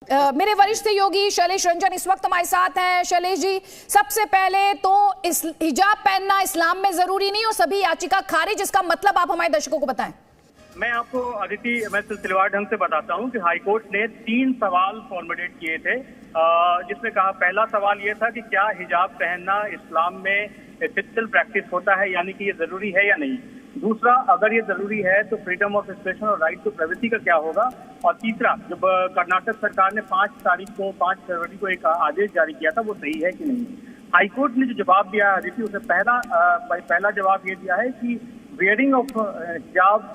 मेरे वरिष्ठ सहयोगी शैलेश रंजन इस वक्त हमारे साथ हैं। शैलेश जी, सबसे पहले तो इस हिजाब पहनना इस्लाम में जरूरी नहीं और सभी याचिका खारिज, इसका मतलब आप हमारे दर्शकों को बताएं। मैं आपको अदिति मैं सिलसिलेवार ढंग से बताता हूं कि हाईकोर्ट ने 3 सवाल फॉर्मुलेट किए थे, जिसमें कहा, पहला सवाल यह था कि क्या हिजाब पहनना इस्लाम में एथिकल प्रैक्टिस होता है, यानी कि ये जरूरी है या नहीं। दूसरा, अगर ये जरूरी है तो फ्रीडम ऑफ एक्सप्रेशन और राइट टू प्राइवेसी का क्या होगा। और तीसरा, जब कर्नाटक सरकार ने 5 फरवरी को एक आदेश जारी किया था, वो सही है कि नहीं। हाईकोर्ट ने जो जवाब दिया है अदिति, उसे पहला जवाब ये दिया है कि वेयरिंग ऑफ हिजाब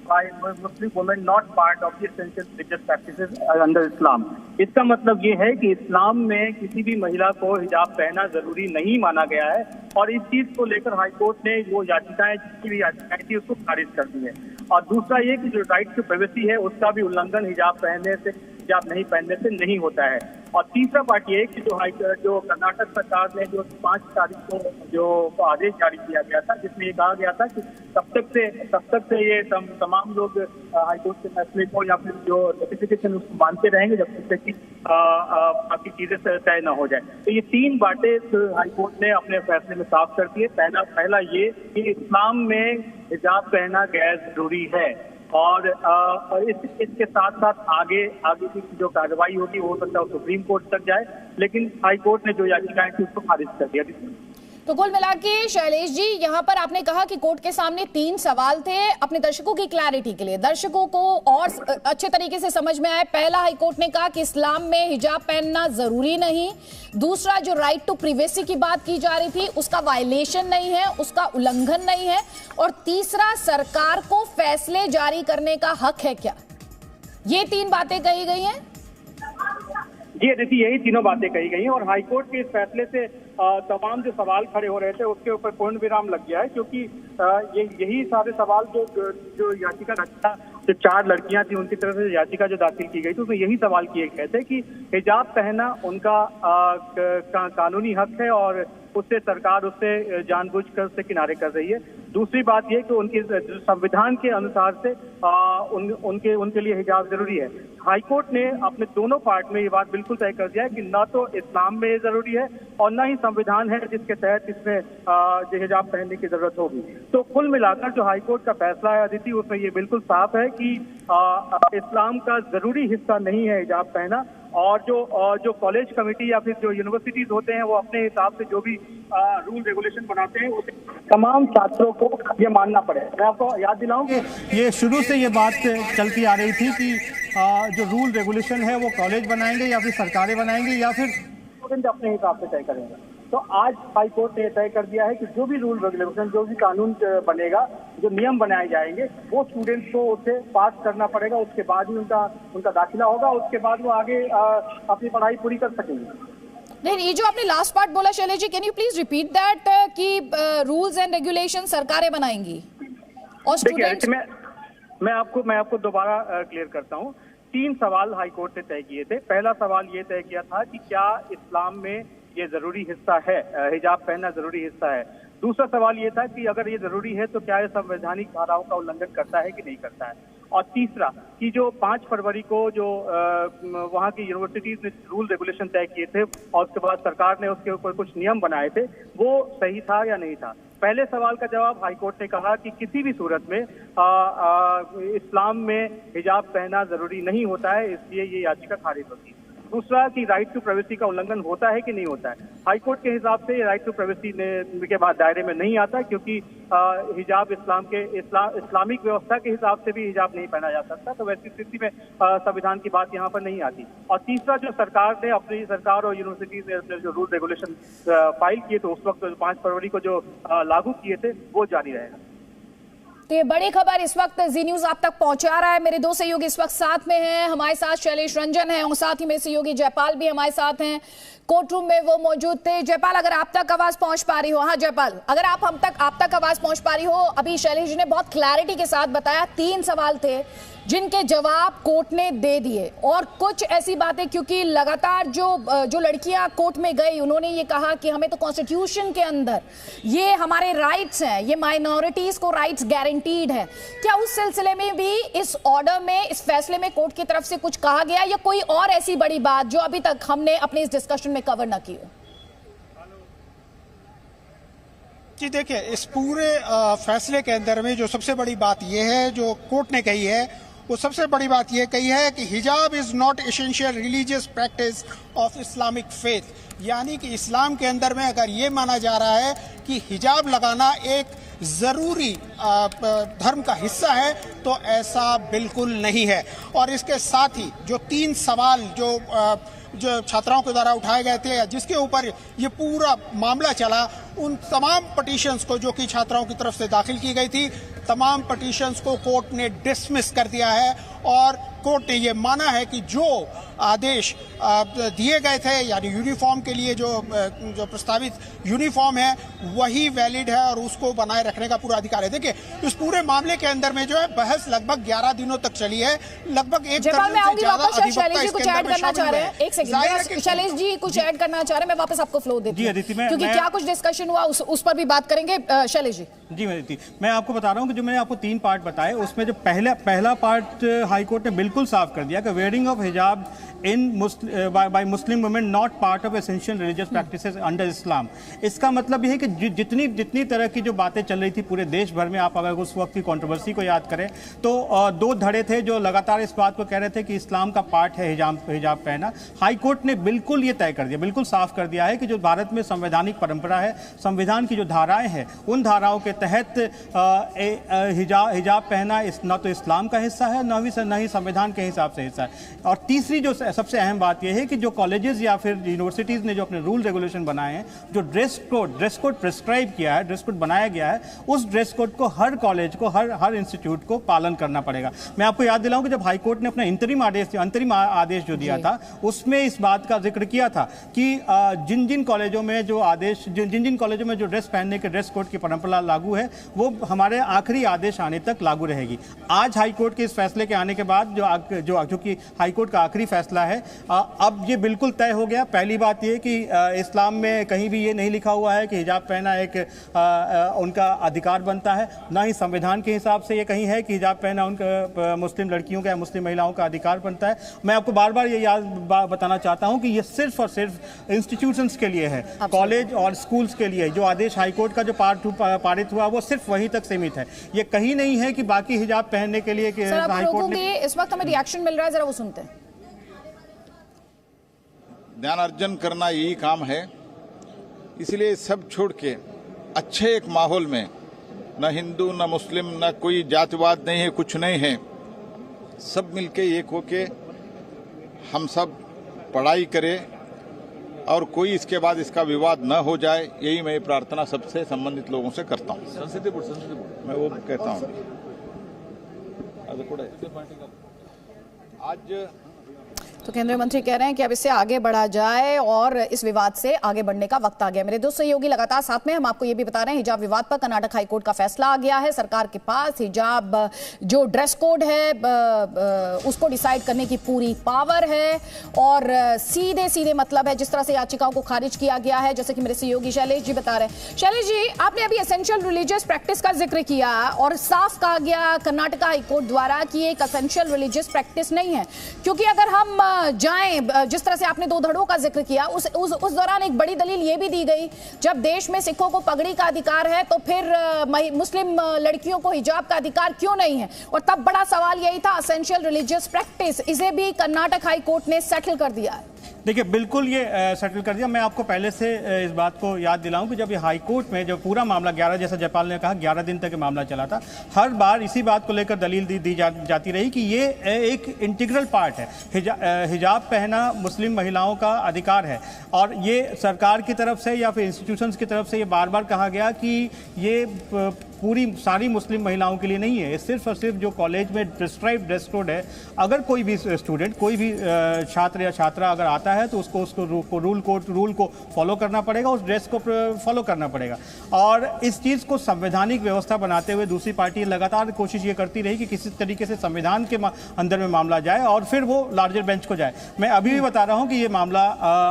by Muslim women not part of the essential religious practices under Islam। इसका मतलब ये है कि इस्लाम में किसी भी महिला को हिजाब पहनना जरूरी नहीं माना गया है, और इस चीज को लेकर हाईकोर्ट ने वो जितनी भी याचिकाएं थी उसको खारिज कर दी है। और दूसरा ये कि जो राइट टू प्राइवेसी है उसका भी उल्लंघन हिजाब नहीं पहनने से नहीं होता है। और तीसरा पार्ट ये कि जो कर्नाटक सरकार ने जो 5 तारीख को जो आदेश जारी किया गया था, जिसमें ये कहा गया था कि तब तक से ये तमाम लोग हाईकोर्ट के फैसले को या फिर जो नोटिफिकेशन उसको मानते रहेंगे जब तक कि बाकी चीजें तय न हो जाए। तो ये 3 बातें हाईकोर्ट ने अपने फैसले में साफ कर दी है। पहला ये कि इस्लाम में हिजाब पहनना गैर जरूरी है, और इसके साथ साथ आगे की जो कार्रवाई होगी वो हो सकता है सुप्रीम कोर्ट तक जाए, लेकिन हाई कोर्ट ने जो याचिकाएं थी उसको खारिज कर दिया। तो कुल मिला के शैलेश जी, यहाँ पर आपने कहा कि कोर्ट के सामने 3 सवाल थे। अपने दर्शकों की क्लैरिटी के लिए, दर्शकों को और अच्छे तरीके से समझ में आए, पहला हाईकोर्ट ने कहा कि इस्लाम में हिजाब पहनना जरूरी नहीं। दूसरा, जो राइट टू प्राइवेसी की बात की जा रही थी उसका वायलेशन नहीं है, उसका उल्लंघन नहीं है। और तीसरा, सरकार को फैसले जारी करने का हक है क्या। ये 3 बातें कही गई हैं। जी देखिए, यही तीनों बातें कही गई हैं, और हाईकोर्ट के इस फैसले से तमाम जो सवाल खड़े हो रहे थे उसके ऊपर पूर्ण विराम लग गया है, क्योंकि यही सारे सवाल जो याचिका जो 4 लड़कियां थी उनकी तरफ से याचिका जो दाखिल की गई थी उसमें यही सवाल किए गए थे कि हिजाब पहनना उनका कानूनी हक है और उससे सरकार उससे जानबूझकर उससे किनारे कर रही है। दूसरी बात यह कि उनके संविधान के अनुसार से उनके लिए हिजाब जरूरी है। हाईकोर्ट ने अपने दोनों पार्ट में ये बात बिल्कुल तय कर दिया है कि न तो इस्लाम में जरूरी है और न ही संविधान है जिसके तहत इसमें हिजाब पहनने की जरूरत होगी। तो कुल मिलाकर जो हाईकोर्ट का फैसला है अदिति, उसमें ये बिल्कुल साफ है कि इस्लाम का जरूरी हिस्सा नहीं है हिजाब पहना, और जो कॉलेज कमेटी या फिर जो यूनिवर्सिटीज होते हैं वो अपने हिसाब से जो भी रूल रेगुलेशन बनाते हैं उसे तमाम छात्रों को ये मानना पड़ेगा। मैं आपको याद दिलाऊं कि ये शुरू से ये बात चलती आ रही थी कि जो रूल रेगुलेशन है वो कॉलेज बनाएंगे या फिर सरकारें बनाएंगी या फिर स्टूडेंट अपने हिसाब से तय करेंगे। तो आज हाईकोर्ट ने तय कर दिया है कि जो भी रूल रेगुलेशन, जो भी कानून बनेगा, जो नियम बनाए जाएंगे, वो स्टूडेंट्स को उसे पास करना पड़ेगा। उसके बाद ही उनका दाखिला होगा, उसके बाद वो आगे अपनी पढ़ाई पूरी कर सकेंगे। नहीं, ये जो आपने लास्ट पार्ट बोला Shailesh ji, can you please repeat that कि रूल्स एंड रेगुलेशन सरकारें बनाएंगी और स्टूडेंट्स। मैं आपको दोबारा क्लियर करता हूँ। 3 सवाल हाईकोर्ट ने तय किए थे। पहला सवाल ये तय किया था कि क्या इस्लाम में ये जरूरी हिस्सा है, हिजाब पहनना जरूरी हिस्सा है। दूसरा सवाल ये था कि अगर ये जरूरी है तो क्या ये संवैधानिक धाराओं का उल्लंघन करता है कि नहीं करता है। और तीसरा कि जो 5 फरवरी को जो वहाँ की यूनिवर्सिटीज ने रूल रेगुलेशन तय किए थे और उसके बाद सरकार ने उसके ऊपर कुछ नियम बनाए थे, वो सही था या नहीं था। पहले सवाल का जवाब हाईकोर्ट ने कहा कि किसी भी सूरत में इस्लाम में हिजाब पहनना जरूरी नहीं होता है, इसलिए ये याचिका खारिज होती है। दूसरा कि राइट टू प्राइवेसी का उल्लंघन होता है कि नहीं होता है। हाईकोर्ट के हिसाब से राइट टू प्राइवेसी के बाद दायरे में नहीं आता, क्योंकि हिजाब इस्लामिक व्यवस्था के हिसाब से भी हिजाब नहीं पहना जा सकता, तो वैसी स्थिति में संविधान की बात यहाँ पर नहीं आती। और तीसरा, जो सरकार और यूनिवर्सिटीज ने जो रूल रेगुलेशन फाइल किए थे उस वक्त 5 फरवरी को जो लागू किए थे वो जारी रहेगा। तो ये बड़ी खबर इस वक्त जी न्यूज आप तक पहुंचा रहा है। मेरे 2 सहयोगी इस वक्त साथ में हैं, हमारे साथ शैलेश रंजन है और साथ ही मेरे सहयोगी जयपाल भी हमारे साथ हैं। कोर्ट रूम में वो मौजूद थे। जयपाल, अगर आप तक आवाज पहुंच पा रही हो। हाँ जयपाल, अगर आप तक आवाज पहुंच पा रही हो। अभी शैलेश जी ने बहुत क्लैरिटी के साथ बताया, 3 सवाल थे जिनके जवाब कोर्ट ने दे दिए, और कुछ ऐसी बातें, क्योंकि लगातार जो लड़कियां कोर्ट में गई उन्होंने ये कहा कि हमें तो कॉन्स्टिट्यूशन के अंदर ये हमारे राइट्स हैं, ये माइनॉरिटीज को राइट्स गारंटीड है। क्या उस सिलसिले में भी इस ऑर्डर में, इस फैसले में कोर्ट की तरफ से कुछ कहा गया, या कोई और ऐसी बड़ी बात जो अभी तक हमने अपने इस डिस्कशन में कवर ना की हो? जी देखिए, इस पूरे फैसले के अंदर में जो सबसे बड़ी बात यह है जो कोर्ट ने कही है, वो सबसे बड़ी बात यह कही है कि हिजाब is not essential religious practice of Islamic faith. यानी कि इस्लाम के अंदर में अगर ये माना जा रहा है कि हिजाब लगाना एक ज़रूरी धर्म का हिस्सा है, तो ऐसा बिल्कुल नहीं है। और इसके साथ ही जो 3 सवाल जो छात्राओं के द्वारा उठाए गए थे, जिसके ऊपर ये पूरा मामला चला, उन तमाम पिटीशंस को जो कि छात्राओं की तरफ से दाखिल की गई थी, तमाम पिटीशंस को कोर्ट ने डिसमिस कर दिया है। और कोर्ट ने ये माना है कि जो आदेश दिए गए थे, यानी यूनिफॉर्म के लिए जो प्रस्तावित यूनिफॉर्म है, वही वैलिड है और उसको बनाए रखने का पूरा अधिकार है। देखिए, इस पूरे मामले के अंदर में जो है बहस लगभग 11 दिनों तक चली है। लगभग एक दर्जन से ज्यादा शैलेश जी कुछ ऐड करना चाह रहे हैं। एक सेकंड, शैलेश जी कुछ ऐड करना चाह रहे हैं, मैं वापस आपको फ्लो देती हूं, क्योंकि क्या कुछ डिस्कशन हुआ उस पर भी बात करेंगे। शैलेश जी। अदिति, मैं आपको बता रहा हूं कि जो मैंने आपको 3 पार्ट बताए, उसमें जो पहला पार्ट हाई कोर्ट ने बिल्कुल साफ कर दिया कि वेयरिंग ऑफ हिजाब by Muslim women not part of essential religious practices under Islam। इसका मतलब यह है कि जितनी तरह की जो बातें चल रही थी पूरे देश भर में, आप अगर उस वक्त की कंट्रोवर्सी को याद करें तो 2 धड़े थे जो लगातार इस बात को कह रहे थे कि इस्लाम का पार्ट है हिजाब पहनना। हाई कोर्ट ने बिल्कुल ये तय कर दिया, बिल्कुल साफ कर दिया है कि जो भारत में संवैधानिक परंपरा है, संविधान की जो धाराएं हैं, उन धाराओं के तहत हिजाब पहनना न तो इस्लाम का हिस्सा है, न ही संविधान के हिसाब से हिस्सा है। और तीसरी जो सबसे अहम बात यह है कि जो कॉलेजेस या फिर यूनिवर्सिटीज ने जो अपने रूल रेगुलेशन बनाए हैं, जो ड्रेस कोड प्रिस्क्राइब किया है, ड्रेस कोड बनाया गया है, उस ड्रेस कोड को हर कॉलेज को, हर इंस्टीट्यूट को पालन करना पड़ेगा। मैं आपको याद दिलाऊं कि जब हाई कोर्ट ने अपना अंतरिम आदेश जो दिया था, उसमें इस बात का जिक्र किया था कि जिन कॉलेजों में जिन कॉलेजों में जो ड्रेस पहनने के ड्रेस कोड की परंपरा लागू है, वो हमारे आखिरी आदेश आने तक लागू रहेगी। आज हाई कोर्ट के इस फैसले के आने के बाद जो कि हाई कोर्ट का आखिरी फैसला है, अब ये बिल्कुल तय हो गया। पहली बात ये कि इस्लाम में कहीं भी ये नहीं लिखा हुआ है कि हिजाब पहनना एक उनका अधिकार बनता है, ना ही संविधान के हिसाब से ये कहीं है कि हिजाब पहनना उनका मुस्लिम लड़कियों का या मुस्लिम महिलाओं का अधिकार बनता है। मैं आपको बार बार ये बताना चाहता हूं कि ये सिर्फ और सिर्फ इंस्टीट्यूशंस के लिए है, कॉलेज और स्कूल्स के लिए। जो आदेश हाईकोर्ट का जो पारित हुआ वो सिर्फ वहीं तक सीमित है, ये कहीं नहीं है कि बाकी हिजाब पहनने के लिए हाईकोर्ट ने। इस वक्त हमें रिएक्शन मिल रहा है, जरा वो सुनते हैं। ज्ञान अर्जन करना यही काम है, इसलिए सब छोड़ के अच्छे एक माहौल में, न हिंदू न मुस्लिम न कोई जातिवाद नहीं है, कुछ नहीं है, सब मिलके एक होके हम सब पढ़ाई करें और कोई इसके बाद इसका विवाद न हो जाए, यही मैं प्रार्थना सबसे संबंधित लोगों से करता हूँ। संसदीय बोर्ड मैं वो कहता हूँ। आज तो केंद्रीय मंत्री कह रहे हैं कि अब इससे आगे बढ़ा जाए और इस विवाद से आगे बढ़ने का वक्त आ गया। मेरे 2 सहयोगी लगातार साथ में, हम आपको ये भी बता रहे हैं, हिजाब विवाद पर कर्नाटक हाईकोर्ट का फैसला आ गया है। सरकार के पास हिजाब जो ड्रेस कोड है उसको डिसाइड करने की पूरी पावर है, और सीधे मतलब है जिस तरह से याचिकाओं को खारिज किया गया है, जैसे कि मेरे सहयोगी शैलेश जी बता रहे हैं। शैलेश जी, आपने अभी एसेंशियल रिलीजियस प्रैक्टिस का जिक्र किया और साफ कहा गया कर्नाटक हाईकोर्ट द्वारा कि एक एसेंशियल रिलीजियस प्रैक्टिस नहीं है, क्योंकि अगर हम जाएं, जिस तरह से आपने 2 धड़ों का जिक्र किया, उस दौरान एक बड़ी दलील ये भी दी गई, जब देश में सिखों को पगड़ी का अधिकार है तो फिर मुस्लिम लड़कियों को हिजाब का अधिकार क्यों नहीं है? और तब बड़ा सवाल यही था एसेंशियल रिलीजियस प्रैक्टिस। इसे भी कर्नाटक हाई कोर्ट ने सेटल कर दिया है। देखिए, बिल्कुल ये सेटल कर दिया। मैं आपको पहले से इस बात को याद दिलाऊं कि जब ये हाई कोर्ट में जो पूरा मामला 11, जैसा जयपाल ने कहा, 11 दिन तक ये मामला चला था, हर बार इसी बात को लेकर दलील दी जाती रही कि ये एक इंटीग्रल पार्ट है, हिजाब पहना मुस्लिम महिलाओं का अधिकार है। और ये सरकार की तरफ से या फिर इंस्टीट्यूशंस की तरफ से ये बार बार कहा गया कि ये पूरी सारी मुस्लिम महिलाओं के लिए नहीं है। ये सिर्फ और सिर्फ जो कॉलेज में प्रिस्क्राइब ड्रेस कोड है, अगर कोई भी स्टूडेंट, कोई भी छात्र या छात्रा अगर आता है तो उसको रूल को फॉलो करना पड़ेगा, उस ड्रेस को फॉलो करना पड़ेगा। और इस चीज़ को संवैधानिक व्यवस्था बनाते हुए दूसरी पार्टी लगातार कोशिश ये करती रही कि किसी तरीके से संविधान के अंदर में मामला जाए और फिर वो लार्जर बेंच को जाए। मैं अभी भी बता रहा हूं कि ये मामला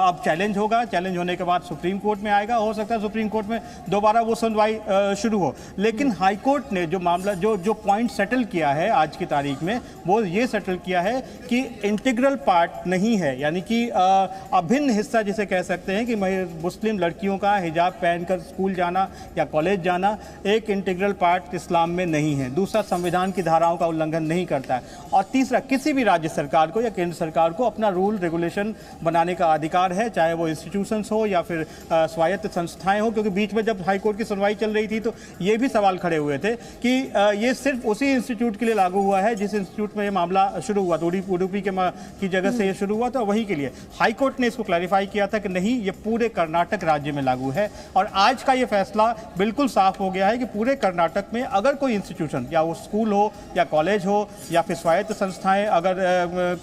अब चैलेंज होगा, चैलेंज होने के बाद सुप्रीम कोर्ट में आएगा, हो सकता है सुप्रीम कोर्ट में दोबारा वो सुनवाई शुरू हो। लेकिन हाई कोर्ट ने जो मामला जो पॉइंट सेटल किया है आज की तारीख में, वो ये सेटल किया है कि इंटीग्रल पार्ट नहीं है, यानी कि अभिन्न हिस्सा जिसे कह सकते हैं कि मुस्लिम लड़कियों का हिजाब पहनकर स्कूल जाना या कॉलेज जाना एक इंटीग्रल पार्ट इस्लाम में नहीं है। दूसरा, संविधान की धाराओं का उल्लंघन नहीं करता है। और तीसरा, किसी भी राज्य सरकार को या केंद्र सरकार को अपना रूल रेगुलेशन बनाने का अधिकार है, चाहे वो इंस्टीट्यूशंस हो या फिर स्वायत्त संस्थाएं हो। क्योंकि बीच में जब हाईकोर्ट की सुनवाई चल रही थी तो ये भी सवाल खड़े हुए थे कि ये सिर्फ उसी इंस्टीट्यूट के लिए लागू हुआ है जिस इंस्टीट्यूट में ये मामला शुरू हुआ, उडुपी की जगह से ये शुरू हुआ था, वही के लिए। हाईकोर्ट ने इसको क्लैरिफाई किया था कि नहीं, ये पूरे कर्नाटक राज्य में लागू है। और आज का ये फैसला बिल्कुल साफ हो गया है कि पूरे कर्नाटक में अगर कोई इंस्टीट्यूशन, या वो स्कूल हो या कॉलेज हो या फिर स्वायत्त संस्थाएं अगर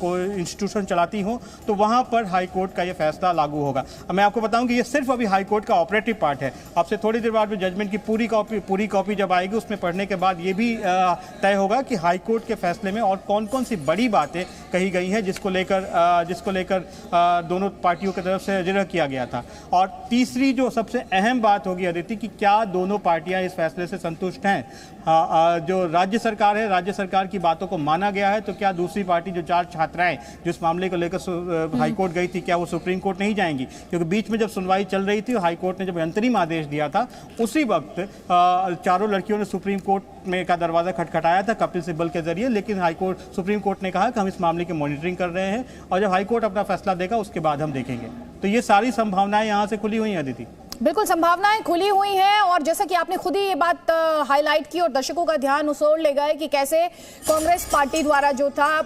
कोई इंस्टीट्यूशन चलाती हो, तो वहां पर हाई कोर्ट का ये फैसला लागू होगा। मैं आपको बताऊं कि ये सिर्फ अभी हाई कोर्ट का ऑपरेटिव पार्ट है। आपसे थोड़ी देर बाद में जजमेंट की पूरी कॉपी जब आएगी, उसमें पढ़ने के बाद ये भी तय होगा कि हाई कोर्ट के फैसले में और कौन कौन सी बड़ी बातें कही गई हैं जिसको लेकर दोनों पार्टियों की तरफ से जिक्र किया गया था। और तीसरी जो सबसे अहम बात होगी अदिति, कि क्या दोनों पार्टियां इस फैसले से संतुष्ट हैं। जो राज्य सरकार है, राज्य सरकार की बातों को माना गया है, तो क्या दूसरी पार्टी जो 4 छात्राएं जिस मामले को लेकर हाईकोर्ट गई थी, क्या वो सुप्रीम कोर्ट नहीं जाएंगी? क्योंकि बीच में जब सुनवाई चल रही थी, हाईकोर्ट ने जब अंतरिम आदेश दिया था, उसी वक्त चारों लड़कियों ने सुप्रीम कोर्ट में का दरवाजा खटखटाया था कपिल सिब्बल के जरिए। लेकिन सुप्रीम कोर्ट ने कहा कि हम इस मामले की मॉनिटरिंग कर रहे हैं और जब हाईकोर्ट अपना फैसला देगा उसके बाद हम देखेंगे। तो ये सारी संभावनाएं यहाँ से खुली हुई हैं अदिति। बिल्कुल संभावनाएं खुली हुई हैं। और जैसा कि आपने खुद ही ये बात हाईलाइट की और दर्शकों का ध्यान उस ओर ले गए कि कैसे कांग्रेस पार्टी द्वारा जो था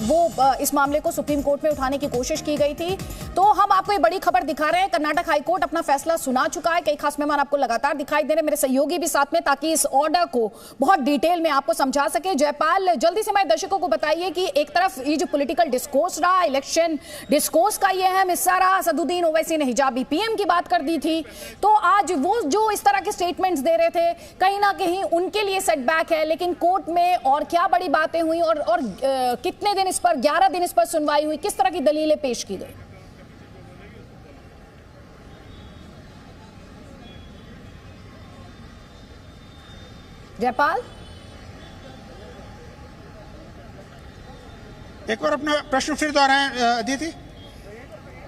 वो इस मामले को सुप्रीम कोर्ट में उठाने की कोशिश की गई थी। तो हम आपको ये बड़ी खबर दिखा रहे हैं, कर्नाटक हाईकोर्ट अपना फैसला सुना चुका है। कई खास मेहमान आपको लगातार दिखाई दे रहे हैं, मेरे सहयोगी भी साथ में, ताकि इस ऑर्डर को बहुत डिटेल में आपको समझा सके। जयपाल, जल्दी से हमारे दर्शकों को बताइए कि एक तरफ ये जो पॉलिटिकल डिस्कोर्स रहा, इलेक्शन डिस्कोर्स का ये अहम हिस्सा रहा, असदुद्दीन ओवैसी ने हिजाबी पीएम की बात कर दी थी, तो आज वो जो इस तरह के स्टेटमेंट्स दे रहे थे, कहीं ना कहीं उनके लिए सेटबैक है। लेकिन कोर्ट में और क्या बड़ी बातें हुई और कितने दिन इस पर, 11 दिन इस पर सुनवाई हुई, किस तरह की दलीलें पेश की गई? जयपाल, एक बार अपना प्रश्न फिर दोहराएं अदिति।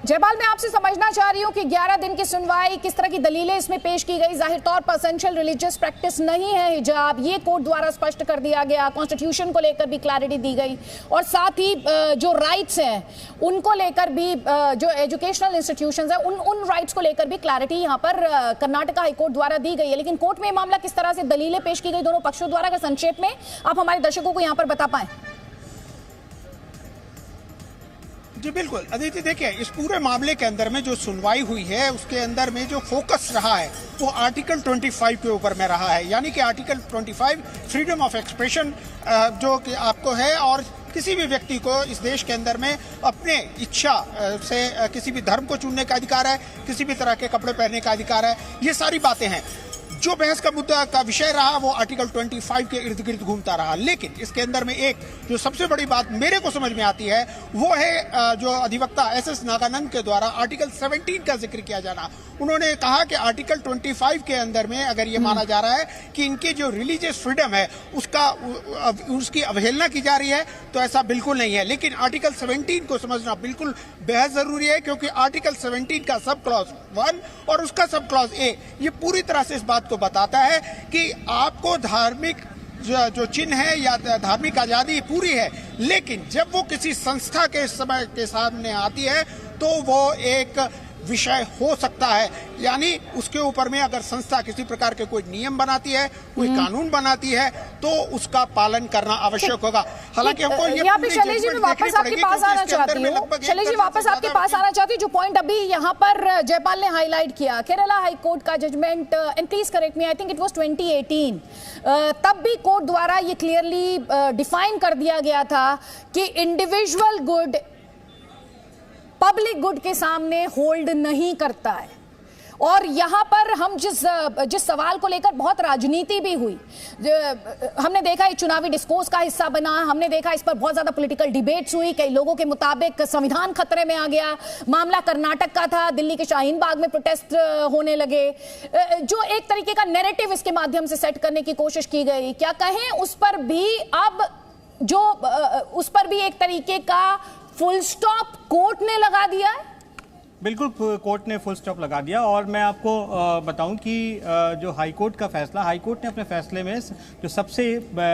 जयपाल, मैं आपसे समझना चाह रही हूं कि 11 दिन की सुनवाई, किस तरह की दलीलें इसमें पेश की गई। जाहिर तौर पर एसेंशियल रिलीजियस प्रैक्टिस नहीं है हिजाब, ये कोर्ट द्वारा स्पष्ट कर दिया गया। कॉन्स्टिट्यूशन को लेकर भी क्लैरिटी दी गई और साथ ही जो राइट्स हैं उनको लेकर भी, जो एजुकेशनल इंस्टीट्यूशंस हैं उन राइट्स को लेकर भी क्लैरिटी यहाँ पर कर्नाटक हाईकोर्ट द्वारा दी गई है। लेकिन कोर्ट में मामला किस तरह से दलीलें पेश की गई दोनों पक्षों द्वारा, अगर संक्षेप में आप हमारे दर्शकों को यहाँ पर बता पाएं। जी बिल्कुल अदिति, देखिए इस पूरे मामले के अंदर में जो सुनवाई हुई है उसके अंदर में जो फोकस रहा है वो आर्टिकल 25 के ऊपर में रहा है। यानी कि आर्टिकल 25 फ्रीडम ऑफ एक्सप्रेशन जो कि आपको है, और किसी भी व्यक्ति को इस देश के अंदर में अपने इच्छा से किसी भी धर्म को चुनने का अधिकार है, किसी भी तरह के कपड़े पहनने का अधिकार है, ये सारी बातें हैं। जो बहस का मुद्दा का विषय रहा वो आर्टिकल 25 के इर्द गिर्द घूमता रहा। लेकिन इसके अंदर में एक जो सबसे बड़ी बात मेरे को समझ में आती है वो है जो अधिवक्ता एस नागानंद के द्वारा आर्टिकल 17 का जिक्र किया जाना। उन्होंने कहा कि आर्टिकल 25 के अंदर में अगर ये माना जा रहा है कि इनकी जो रिलीजियस फ्रीडम है उसकी अवहेलना की जा रही है, तो ऐसा बिल्कुल नहीं है। लेकिन आर्टिकल 17 को समझना बिल्कुल बेहद जरूरी है, क्योंकि आर्टिकल 17 का सब क्लॉज 1 और उसका सब क्लॉज ए ये पूरी तरह से इस बात को बताता है कि आपको धार्मिक जो चिन्ह है या धार्मिक आजादी पूरी है, लेकिन जब वो किसी संस्था के समय के सामने आती है तो वो एक विषय हो सकता है। यानी उसके ऊपर में अगर संस्था किसी प्रकार के कोई नियम बनाती है, कोई कानून बनाती है, तो उसका पालन करना आवश्यक होगा। हालांकि हमको यहाँ पे शैलेश जी मैं वापस आपके पास आना चाहती हूँ। शैलेश जी वापस आपके पास आना चाहती हूँ। जो पॉइंट अभी यहाँ पर जयपाल ने हाईलाइट किया, केरला हाई कोर्ट का judgement, and please correct me, I think it was 2018, तब भी कोर्ट द्वारा ये क्लियरली डिफाइन कर दिया गया था कि इंडिविजुअल गुड पब्लिक गुड के सामने होल्ड नहीं करता है। और यहां पर हम जिस सवाल को लेकर बहुत राजनीति भी हुई, हमने देखा ये चुनावी डिस्कोर्स का हिस्सा बना, हमने देखा इस पर बहुत ज्यादा पॉलिटिकल डिबेट्स हुई, कई लोगों के मुताबिक संविधान खतरे में आ गया। मामला कर्नाटक का था, दिल्ली के शाहीन बाग में प्रोटेस्ट होने लगे, जो एक तरीके का नैरेटिव इसके माध्यम से सेट करने की कोशिश की गई। क्या कहें उस पर भी अब उस पर भी एक तरीके का फुल स्टॉप कोर्ट ने लगा दिया है? बिल्कुल, कोर्ट ने फुल स्टॉप लगा दिया। और मैं आपको बताऊं कि जो हाई कोर्ट का फैसला, हाई कोर्ट ने अपने फैसले में जो सबसे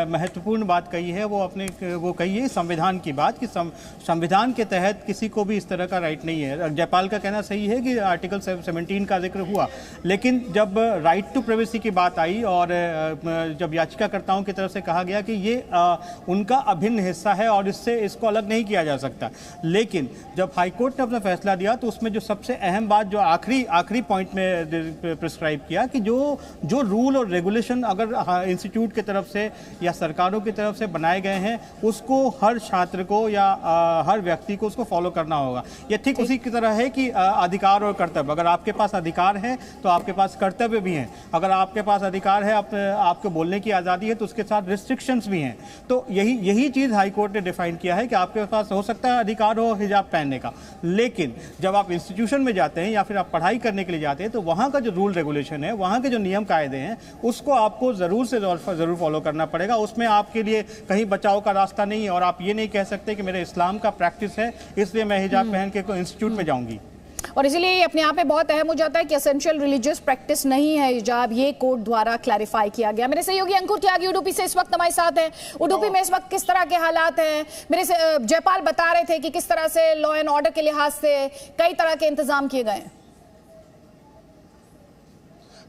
महत्वपूर्ण बात कही है वो कही है संविधान की बात, कि संविधान के तहत किसी को भी इस तरह का राइट नहीं है। जयपाल का कहना सही है कि आर्टिकल 17 का जिक्र हुआ, लेकिन जब राइट टू प्राइवेसी की बात आई और जब याचिकाकर्ताओं की तरफ से कहा गया कि ये उनका अभिन्न हिस्सा है और इसको अलग नहीं किया जा सकता, लेकिन जब हाई कोर्ट ने अपना फैसला दिया तो उसमें जो सबसे अहम बात जो आखिरी पॉइंट में प्रिस्क्राइब किया कि जो रूल और रेगुलेशन अगर इंस्टीट्यूट की तरफ से या सरकारों की तरफ से बनाए गए हैं, उसको हर छात्र को या हर व्यक्ति को उसको फॉलो करना होगा। ये ठीक उसी की तरह है कि अधिकार और कर्तव्य, अगर आपके पास अधिकार है तो आपके पास कर्तव्य भी हैं। अगर आपके पास अधिकार है, आपको बोलने की आज़ादी है, तो उसके साथ रिस्ट्रिक्शंस भी हैं। तो यही चीज़ हाई कोर्ट ने डिफाइन किया है कि आपके पास हो सकता है अधिकार हो हिजाब पहनने का, लेकिन जब आप इंस्टीट्यूशन में जाते हैं या फिर आप पढ़ाई करने के लिए जाते हैं तो वहां का जो रूल रेगुलेशन है, वहां के जो नियम कायदे हैं, उसको आपको जरूर फॉलो करना पड़ेगा। उसमें आपके लिए कहीं बचाव का रास्ता नहीं है और आप ये नहीं कह सकते कि मेरे इस्लाम का प्रैक्टिस है इसलिए मैं हिजाब पहन के इंस्टीट्यूट में जाऊंगी। और इसीलिए ये अपने आप में बहुत अहम हो जाता है कि एसेंशियल रिलीजियस प्रैक्टिस नहीं है हिजाब, ये कोर्ट द्वारा क्लैरिफाई किया गया। मेरे सहयोगी अंकुर त्यागी उडुपी से इस वक्त हमारे साथ हैं। उडुपी में इस वक्त किस तरह के हालात हैं? मेरे से जयपाल बता रहे थे कि किस तरह से लॉ एंड ऑर्डर के लिहाज से कई तरह के इंतजाम किए गए हैं।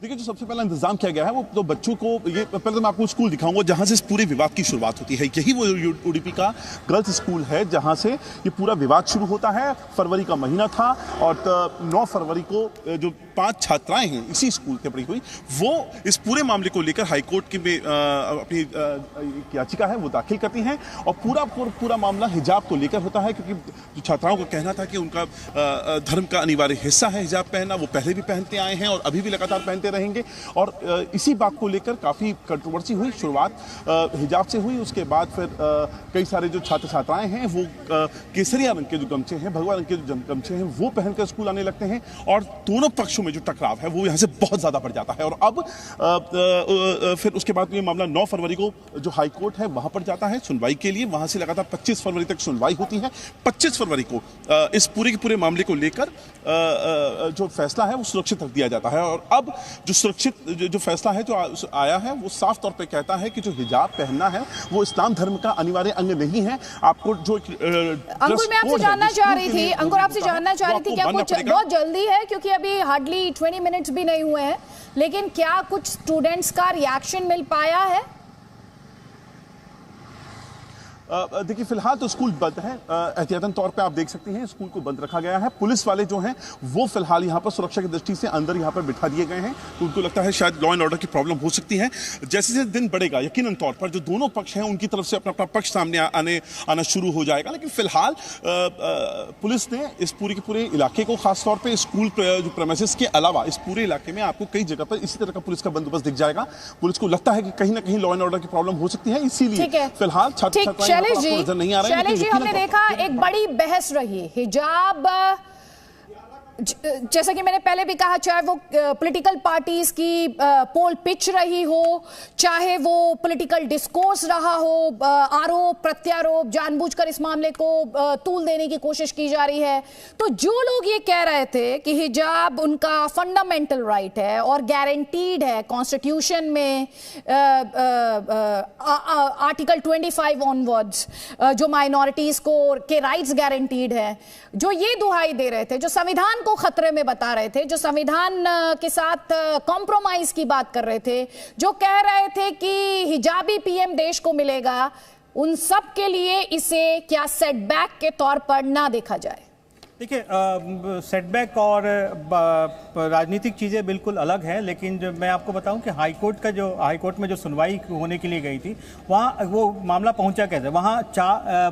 देखिए, जो सबसे पहला इंतजाम किया गया है वो तो बच्चों को, ये पहले तो मैं आपको स्कूल दिखाऊंगा जहां से इस पूरे विवाद की शुरुआत होती है। यही वो उडुपी का गर्ल्स स्कूल है जहां से ये पूरा विवाद शुरू होता है। फरवरी का महीना था और 9 फरवरी को जो 5 छात्राएं हैं इसी स्कूल के पढ़ी हुई, वो इस पूरे मामले को लेकर हाईकोर्ट में अपनी याचिका है वो दाखिल करती हैं और पूरा मामला हिजाब को लेकर होता है, क्योंकि जो छात्राओं का कहना था कि उनका धर्म का अनिवार्य हिस्सा है हिजाब पहनना, वो पहले भी पहनते आए हैं और अभी भी लगातार पहनते रहेंगे। और इसी बात को लेकर काफी कंट्रोवर्सी हुई। शुरुआत हिजाब से हुई, उसके बाद फिर कई सारे जो छात्र छात्राएं हैं वो केसरिया रंग के जो गमछे हैं, भगवा रंग के जो गमछे हैं, वो पहनकर स्कूल आने लगते हैं और दोनों पक्षों में जो टकराव है वो यहाँ से बहुत ज्यादा बढ़ जाता है। और अब फिर उसके बाद ये मामला 9 फरवरी को जो हाई कोर्ट है वहां पर जाता है सुनवाई के लिए। वहां से लगातार 25 फरवरी तक सुनवाई होती है। 25 फरवरी को इस पूरे के पूरे मामले को लेकर जो फैसला है वो सुरक्षित रख दिया जाता है। और अब जो सुरक्षित जो फैसला है जो आया है वो साफ तौर पे कहता है कि जो हिजाब पहनना है वो इस्लाम धर्म का अनिवार्य अंग नहीं है। आपको जो अंकुर, मैं आपसे जानना चाह रही थी, अंकुर आपसे जानना चाह रही थी, क्या कुछ बहुत जल्दी है क्योंकि अभी हार्डली 20 मिनट्स भी नहीं हुए हैं, लेकिन क्या कुछ स्टूडेंट्स का रिएक्शन मिल पाया है? देखिए, फिलहाल तो स्कूल बंद है। एहतियातन तौर पे आप देख सकते हैं स्कूल को बंद रखा गया है। पुलिस वाले जो हैं वो फिलहाल यहाँ पर सुरक्षा की दृष्टि से अंदर यहाँ पर बिठा दिए गए हैं। तो उनको लगता है शायद लॉ एंड ऑर्डर की प्रॉब्लम हो सकती है। जैसे जैसे दिन बढ़ेगा यकीनन तौर पर जो दोनों पक्ष हैं उनकी तरफ से अपना पक्ष सामने आना शुरू हो जाएगा। लेकिन फिलहाल पुलिस ने इस पूरे के पूरे इलाके को, खासतौर पर स्कूल जो प्रेमिसेस के अलावा इस पूरे इलाके में आपको कई जगह पर इसी तरह का पुलिस का बंदोबस्त दिख जाएगा। पुलिस को लगता है कि कहीं ना कहीं लॉ एंड ऑर्डर की प्रॉब्लम हो सकती है, इसीलिए फिलहाल छात्र शैलेश जी, हमने देखा एक बड़ी बहस रही हिजाब, जैसा कि मैंने पहले भी कहा, चाहे वो पॉलिटिकल पार्टीज की पोल पिच रही हो, चाहे वो पॉलिटिकल डिस्कोर्स रहा हो, आरोप प्रत्यारोप, जानबूझकर इस मामले को तूल देने की कोशिश की जा रही है। तो जो लोग ये कह रहे थे कि हिजाब उनका फंडामेंटल राइट है और गारंटीड है कॉन्स्टिट्यूशन में आर्टिकल 25 ऑनवर्ड्स, जो माइनॉरिटीज को के राइट्स गारंटीड है, जो ये दुहाई दे रहे थे, जो संविधान को खतरे में बता रहे थे, जो संविधान के साथ कॉम्प्रोमाइज की बात कर रहे थे, जो कह रहे थे कि हिजाबी पीएम देश को मिलेगा, उन सब के लिए इसे क्या सेटबैक के तौर पर ना देखा जाए? देखिए, सेटबैक और राजनीतिक चीज़ें बिल्कुल अलग हैं, लेकिन जो मैं आपको बताऊं कि हाईकोर्ट में जो सुनवाई होने के लिए गई थी, वहाँ वो मामला पहुंचा कैसे? वहाँ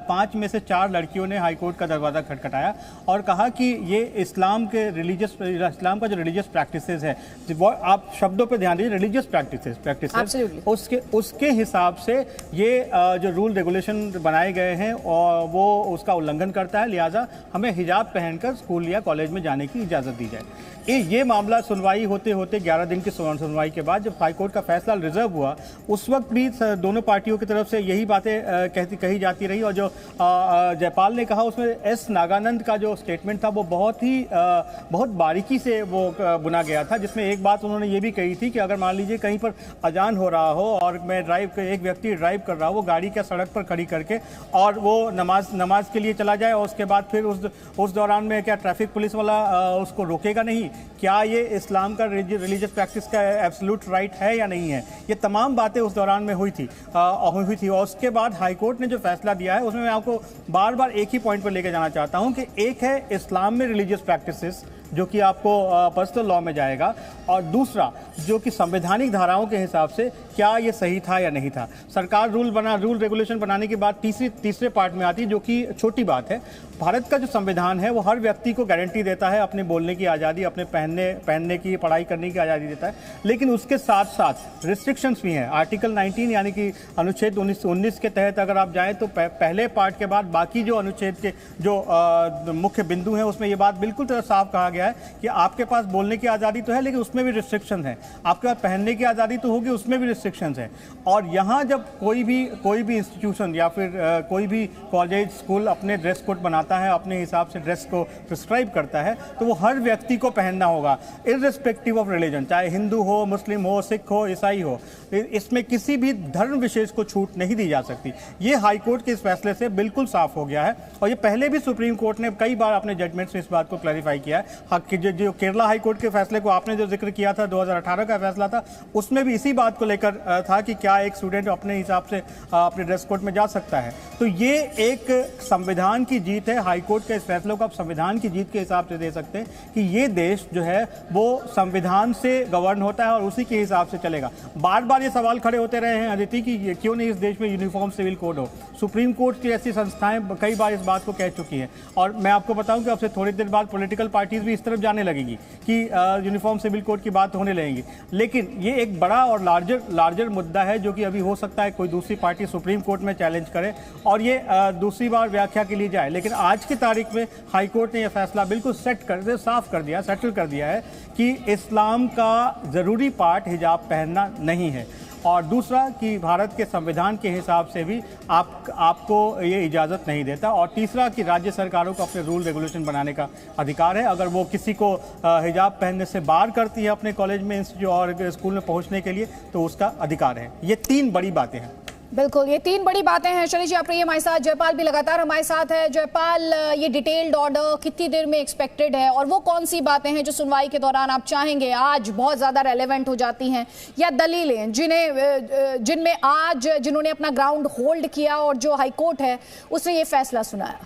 5 में से 4 लड़कियों ने हाईकोर्ट का दरवाज़ा खटखटाया और कहा कि ये इस्लाम का जो रिलीजियस प्रैक्टिसेस है, वो आप शब्दों पर ध्यान दीजिए, रिलीजियस प्रैक्टिसेस, उसके हिसाब से ये जो रूल रेगुलेशन बनाए गए हैं और वो उसका उल्लंघन करता है, लिहाजा हमें हिजाब पहनकर स्कूल या कॉलेज में जाने की इजाज़त दी जाए। ये मामला सुनवाई होते होते 11 दिन की सुनवाई के बाद जब हाईकोर्ट का फैसला रिजर्व हुआ, उस वक्त भी दोनों पार्टियों की तरफ से यही बातें कही जाती रही। और जो जयपाल ने कहा, उसमें एस नागानंद का जो स्टेटमेंट था वो बहुत बारीकी से वो बुना गया था, जिसमें एक बात उन्होंने ये भी कही थी कि अगर मान लीजिए कहीं पर अजान हो रहा हो और एक व्यक्ति ड्राइव कर रहा हो, वो गाड़ी क्या सड़क पर खड़ी करके और वो नमाज के लिए चला जाए और उसके बाद फिर उस दौरान में क्या ट्रैफिक पुलिस वाला उसको रोकेगा नहीं? क्या ये इस्लाम का रिलीजियस प्रैक्टिस का एब्सोल्यूट राइट है या नहीं है? ये तमाम बातें उस दौरान में हुई थी और उसके बाद हाईकोर्ट ने जो फैसला दिया है, उसमें मैं आपको बार बार एक ही पॉइंट पर लेकर जाना चाहता हूं कि एक है इस्लाम में रिलीजियस प्रैक्टिसेस, जो कि आपको पर्सनल लॉ में जाएगा, और दूसरा जो कि संवैधानिक धाराओं के हिसाब से क्या ये सही था या नहीं था। सरकार रूल रेगुलेशन बनाने के बाद तीसरे पार्ट में आती है, जो कि छोटी बात है। भारत का जो संविधान है वो हर व्यक्ति को गारंटी देता है अपने बोलने की आज़ादी, अपने पहनने की, पढ़ाई करने की आज़ादी देता है, लेकिन उसके साथ साथ रिस्ट्रिक्शंस भी हैं। आर्टिकल 19 यानी कि अनुच्छेद 19 के तहत अगर आप जाएँ तो पहले पार्ट के बाद बाकी जो अनुच्छेद के जो मुख्य बिंदु हैं, उसमें ये बात बिल्कुल साफ कहा गया है कि आपके पास बोलने की आज़ादी तो है, लेकिन उसमें भी रिस्ट्रिक्शन है। आपके पास पहनने की आज़ादी तो होगी, उसमें भी रिस्ट्रिक्शन है। और यहाँ जब कोई भी इंस्टीट्यूशन या फिर कोई भी कॉलेज, स्कूल अपने ड्रेस कोड बनाता है, अपने हिसाब से ड्रेस को प्रिस्क्राइब करता है, तो वो हर व्यक्ति को पहनना होगा, इर्रेस्पेक्टिव ऑफ रिलीजन, चाहे हिंदू हो, मुस्लिम हो, सिख हो, ईसाई हो। इसमें किसी भी धर्म विशेष को छूट नहीं दी जा सकती। ये हाईकोर्ट के इस फैसले से बिल्कुल साफ हो गया है और ये पहले भी सुप्रीम कोर्ट ने कई बार अपने जजमेंट्स में इस बात को क्लैरिफाई किया है। जो केरला हाईकोर्ट के फैसले को आपने जो जिक्र किया था, 2018 का फैसला था, उसमें भी इसी बात को लेकर था कि क्या एक स्टूडेंट अपने हिसाब से अपने ड्रेस कोड में जा सकता है। तो ये एक संविधान की जीत है। हाईकोर्ट के इस फैसले को आप संविधान की जीत के हिसाब से दे सकते हैं कि ये देश जो है वो संविधान से गवर्न होता है और उसी के हिसाब से चलेगा। बार बार ये सवाल खड़े होते रहे हैं अदिति कि क्यों नहीं इस देश में यूनिफॉर्म सिविल कोड हो। सुप्रीम कोर्ट की ऐसी संस्थाएं कई बार इस बात को कह चुकी हैं और मैं आपको बताऊं कि अब से थोड़ी देर बाद पॉलिटिकल पार्टीज भी इस तरफ जाने लगेगी कि यूनिफॉर्म सिविल कोड की बात होने लगेगी। लेकिन ये एक बड़ा और लार्जर मुद्दा है जो कि अभी हो सकता है कोई दूसरी पार्टी सुप्रीम कोर्ट में चैलेंज करे और ये दूसरी बार व्याख्या के लिए जाए। लेकिन आज की तारीख में हाईकोर्ट ने यह फैसला बिल्कुल सेटल कर दिया है कि इस्लाम का ज़रूरी पार्ट हिजाब पहनना नहीं है और दूसरा कि भारत के संविधान के हिसाब से भी आपको ये इजाज़त नहीं देता और तीसरा कि राज्य सरकारों को अपने रूल रेगुलेशन बनाने का अधिकार है। अगर वो किसी को हिजाब पहनने से बाहर करती है अपने कॉलेज में, इंस्टीट्यूट और स्कूल में पहुंचने के लिए, तो उसका अधिकार है। ये 3 बड़ी बातें हैं। बिल्कुल, ये 3 बड़ी बातें हैं। शैलेश जी आप रहिए हमारे साथ, जयपाल भी लगातार हमारे साथ है। जयपाल, ये डिटेल्ड ऑर्डर कितनी देर में एक्सपेक्टेड है और वो कौन सी बातें हैं जो सुनवाई के दौरान आप चाहेंगे आज बहुत ज़्यादा रेलेवेंट हो जाती हैं, या दलीलें जिनमें आज जिन्होंने अपना ग्राउंड होल्ड किया और जो हाईकोर्ट है उसने ये फैसला सुनाया?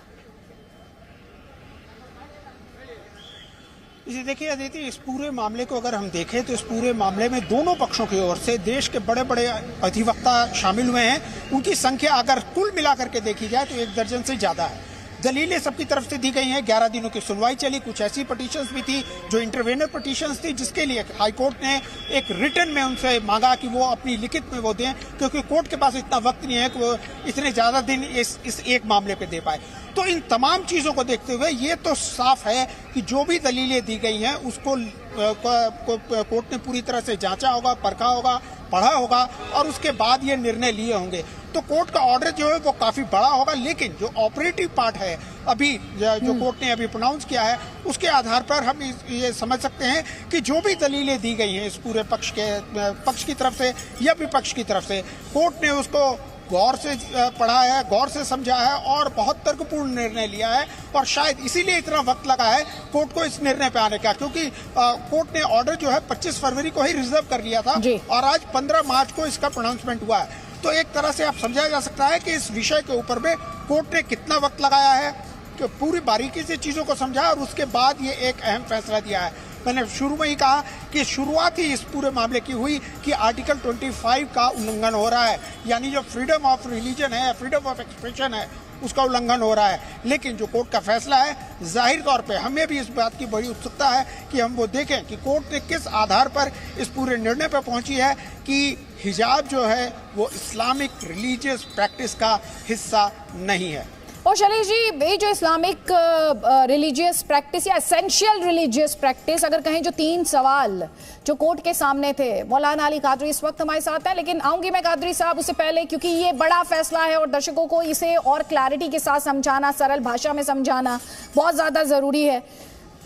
इसे देखिए अदिति, इस पूरे मामले को अगर हम देखें तो इस पूरे मामले में दोनों पक्षों की ओर से देश के बड़े बड़े अधिवक्ता शामिल हुए हैं। उनकी संख्या अगर कुल मिलाकर के देखी जाए तो 1 दर्जन से ज्यादा है। दलीलें सबकी तरफ से दी गई हैं। 11 दिनों की सुनवाई चली। कुछ ऐसी पिटीशंस भी थी जो इंटरवेनर पिटीशंस थी, जिसके लिए हाईकोर्ट ने एक रिटन में उनसे मांगा कि वो अपनी लिखित में वो दें, क्योंकि कोर्ट के पास इतना वक्त नहीं है कि वो इतने ज्यादा दिन इस एक मामले पे दे पाए। तो इन तमाम चीजों को देखते हुए ये तो साफ है कि जो भी दलीलें दी गई हैं उसको कोर्ट ने पूरी तरह से जांचा होगा, परखा होगा, पढ़ा होगा और उसके बाद ये निर्णय लिए होंगे। तो कोर्ट का ऑर्डर जो है वो काफी बड़ा होगा, लेकिन जो ऑपरेटिव पार्ट है अभी जो कोर्ट ने अभी प्रोनाउंस किया है उसके आधार पर हम ये समझ सकते हैं कि जो भी दलीलें दी गई हैं इस पूरे पक्ष की तरफ से या विपक्ष की तरफ से, कोर्ट ने उसको गौर से पढ़ा है, गौर से समझा है और बहुत तर्कपूर्ण निर्णय लिया है। और शायद इसीलिए इतना वक्त लगा है कोर्ट को इस निर्णय पे आने का, क्योंकि कोर्ट ने ऑर्डर जो है 25 फरवरी को ही रिजर्व कर लिया था और आज 15 मार्च को इसका प्रोनाउंसमेंट हुआ है। तो एक तरह से आप समझा जा सकता है कि इस विषय के ऊपर में कोर्ट ने कितना वक्त लगाया है, कि पूरी बारीकी से चीजों को समझा और उसके बाद ये एक अहम फैसला दिया है। मैंने शुरू में ही कहा कि शुरुआत ही इस पूरे मामले की हुई कि आर्टिकल 25 का उल्लंघन हो रहा है, यानी जो फ्रीडम ऑफ रिलीजन है, फ्रीडम ऑफ एक्सप्रेशन है, उसका उल्लंघन हो रहा है। लेकिन जो कोर्ट का फैसला है, जाहिर तौर पे हमें भी इस बात की बड़ी उत्सुकता है कि हम वो देखें कि कोर्ट ने किस आधार पर इस पूरे निर्णय पर पहुंची है कि हिजाब जो है वो इस्लामिक रिलीजियस प्रैक्टिस का हिस्सा नहीं है। और शैलेश जी, ये जो इस्लामिक रिलीजियस प्रैक्टिस या एसेंशियल रिलीजियस प्रैक्टिस अगर कहें, जो 3 सवाल जो कोर्ट के सामने थे, मौलाना अली कादरी इस वक्त हमारे साथ हैं, लेकिन आऊंगी मैं कादरी साहब उससे पहले, क्योंकि ये बड़ा फैसला है और दर्शकों को इसे और क्लैरिटी के साथ समझाना, सरल भाषा में समझाना बहुत ज़्यादा ज़रूरी है।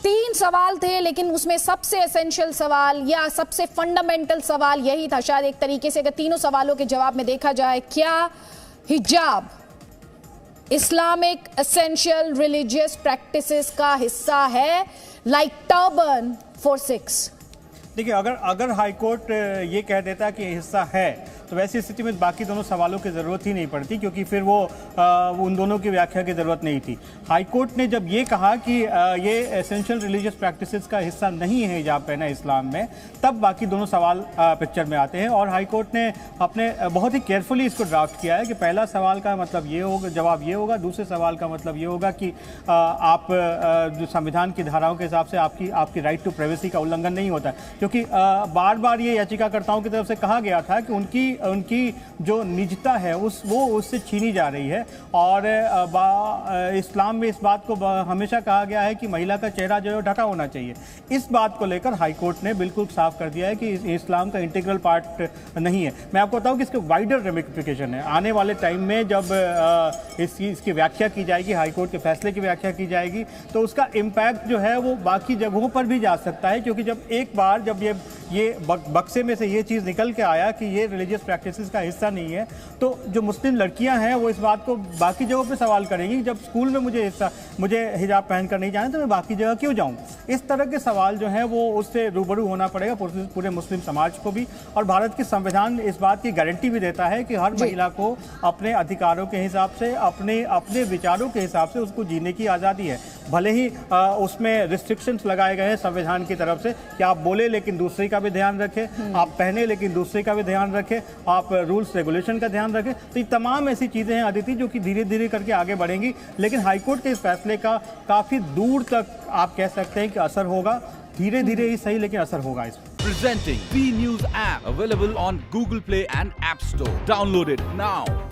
3 सवाल थे, लेकिन उसमें सबसे एसेंशियल सवाल या सबसे फंडामेंटल सवाल यही था शायद एक तरीके से, अगर तीनों सवालों के जवाब में देखा जाए, क्या हिजाब इस्लामिक एसेंशियल रिलीजियस प्रैक्टिसेस का हिस्सा है, लाइक टर्बन फॉर सिख्स? देखिए, अगर हाई कोर्ट ये कह देता कि हिस्सा है, तो वैसी स्थिति में बाकी दोनों सवालों की ज़रूरत ही नहीं पड़ती, क्योंकि फिर वो उन दोनों की व्याख्या की ज़रूरत नहीं थी। हाई कोर्ट ने जब ये कहा कि ये एसेंशियल रिलीजियस प्रैक्टिसेस का हिस्सा नहीं है हिजाब पहना इस्लाम में, तब बाकी दोनों सवाल पिक्चर में आते हैं। और हाई कोर्ट ने अपने बहुत ही केयरफुली इसको ड्राफ्ट किया है कि पहला सवाल का मतलब ये होगा, जवाब ये होगा, दूसरे सवाल का मतलब ये होगा कि आप जो संविधान की धाराओं के हिसाब से आपकी राइट टू प्राइवेसी का उल्लंघन नहीं होता है, क्योंकि बार बार ये याचिकाकर्ताओं की तरफ से कहा गया था कि उनकी जो निजता है वो उससे छीनी जा रही है। और इस्लाम में इस बात को हमेशा कहा गया है कि महिला का चेहरा जो है ढका होना चाहिए। इस बात को लेकर हाई कोर्ट ने बिल्कुल साफ कर दिया है कि इस्लाम का इंटीग्रल पार्ट नहीं है। मैं आपको बताऊं कि इसके वाइडर रेमिफिकेशन है। आने वाले टाइम में जब इसकी व्याख्या की जाएगी, हाई कोर्ट के फैसले की व्याख्या की जाएगी, तो उसका इम्पैक्ट जो है वो बाकी जगहों पर भी जा सकता है, क्योंकि जब ये बक्से में से ये चीज़ निकल के आया कि ये रिलीजियस प्रैक्टिसेस का हिस्सा नहीं है, तो जो मुस्लिम लड़कियां हैं वो इस बात को बाकी जगहों पे सवाल करेंगी, जब स्कूल में मुझे हिजाब पहनकर नहीं जाना तो मैं बाकी जगह क्यों जाऊं। इस तरह के सवाल जो हैं वो उससे रूबरू होना पड़ेगा पूरे मुस्लिम समाज को भी। और भारत की संविधान इस बात की गारंटी भी देता है कि हर महिला को अपने अधिकारों के हिसाब से, अपने विचारों के हिसाब से उसको जीने की आज़ादी है। भले ही उसमें रिस्ट्रिक्शंस लगाए गए हैं संविधान की तरफ से कि आप बोले लेकिन दूसरे का भी ध्यान रखें, आप पहने लेकिन दूसरे का भी ध्यान रखें, आप रूल्स रेगुलेशन का ध्यान रखें। तो ये तमाम ऐसी चीज़ें हैं अदिति जो कि धीरे धीरे करके आगे बढ़ेंगी, लेकिन हाईकोर्ट के इस फैसले का काफ़ी दूर तक आप कह सकते हैं कि असर होगा। धीरे धीरे ही सही, लेकिन असर होगा इसमें। Presenting B News app available on Google Play and App Store. Download it now.